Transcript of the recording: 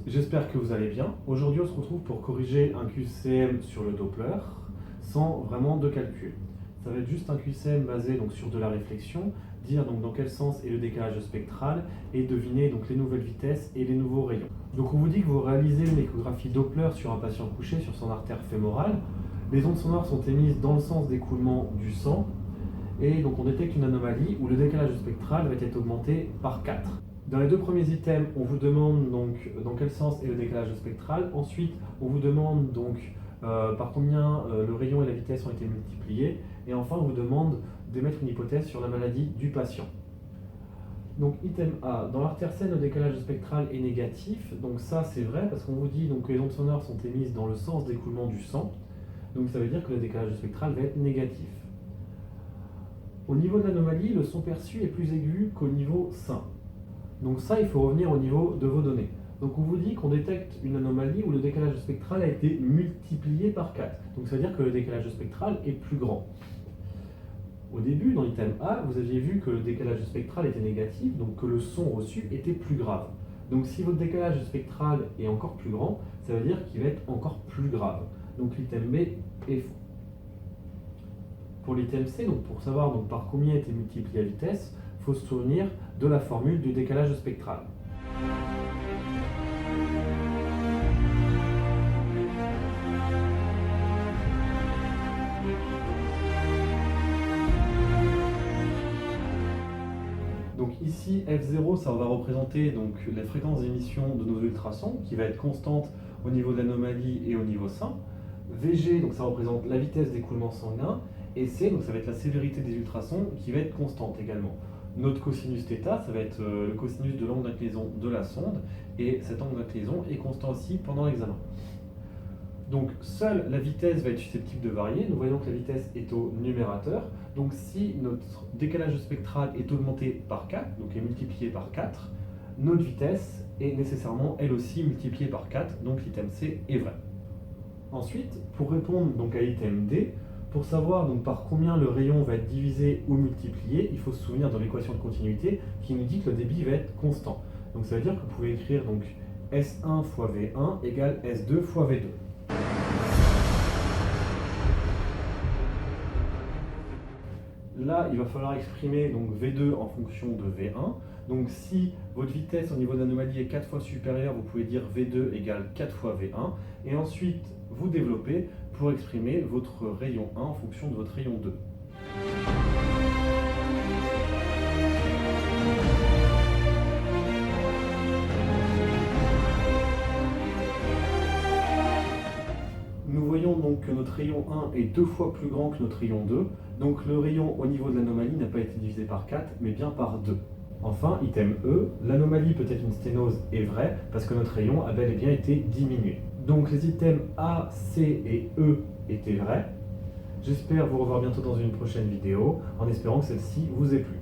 j'espère que vous allez bien. Aujourd'hui, on se retrouve pour corriger un QCM sur le Doppler sans vraiment de calcul. Ça va être juste un QCM basé donc, sur de la réflexion, dire donc, dans quel sens est le décalage spectral et deviner donc, les nouvelles vitesses et les nouveaux rayons. Donc on vous dit que vous réalisez une échographie Doppler sur un patient couché sur son artère fémorale. Les ondes sonores sont émises dans le sens d'écoulement du sang et donc on détecte une anomalie où le décalage spectral va être augmenté par 4. Dans les deux premiers items, on vous demande donc dans quel sens est le décalage spectral. Ensuite, on vous demande donc par combien le rayon et la vitesse ont été multipliés. Et enfin, on vous demande d'émettre une hypothèse sur la maladie du patient. Donc item A, dans l'artère saine, le décalage spectral est négatif. Donc ça, c'est vrai parce qu'on vous dit donc, que les ondes sonores sont émises dans le sens d'écoulement du sang. Donc ça veut dire que le décalage spectral va être négatif. Au niveau de l'anomalie, le son perçu est plus aigu qu'au niveau sain. Donc ça, il faut revenir au niveau de vos données. Donc on vous dit qu'on détecte une anomalie où le décalage spectral a été multiplié par 4. Donc ça veut dire que le décalage spectral est plus grand. Au début, dans l'item A, vous aviez vu que le décalage spectral était négatif, donc que le son reçu était plus grave. Donc si votre décalage spectral est encore plus grand, ça veut dire qu'il va être encore plus grave. Donc l'item B est faux. Pour l'item C, donc pour savoir donc, par combien a été multipliée la vitesse, il faut se souvenir de la formule du décalage spectral. Donc ici, F0, ça va représenter donc, la fréquence d'émission de nos ultrasons, qui va être constante au niveau de l'anomalie et au niveau sain. VG, donc ça représente la vitesse d'écoulement sanguin. Et C, donc ça va être la sévérité des ultrasons, qui va être constante également. Notre cosinus θ, ça va être le cosinus de l'angle d'inclinaison de la sonde, et cet angle d'inclinaison est constant aussi pendant l'examen. Donc seule la vitesse va être susceptible de varier. Nous voyons que la vitesse est au numérateur. Donc si notre décalage spectral est augmenté par 4, donc est multiplié par 4, notre vitesse est nécessairement elle aussi multipliée par 4, donc l'item C est vrai. Ensuite, pour répondre donc à l'item D, pour savoir donc par combien le rayon va être divisé ou multiplié, il faut se souvenir de l'équation de continuité qui nous dit que le débit va être constant. Donc ça veut dire que vous pouvez écrire donc S1 fois V1 égale S2 fois V2. Là, il va falloir exprimer donc V2 en fonction de V1. Donc si votre vitesse au niveau de l'anomalie est 4 fois supérieure, vous pouvez dire V2 égale 4 fois V1. Et ensuite, vous développez pour exprimer votre rayon 1 en fonction de votre rayon 2. Nous voyons donc que notre rayon 1 est 2 fois plus grand que notre rayon 2. Donc le rayon au niveau de l'anomalie n'a pas été divisé par 4, mais bien par 2. Enfin, item E, l'anomalie peut être une sténose est vraie parce que notre rayon a bel et bien été diminué. Donc les items A, C et E étaient vrais. J'espère vous revoir bientôt dans une prochaine vidéo, en espérant que celle-ci vous ait plu.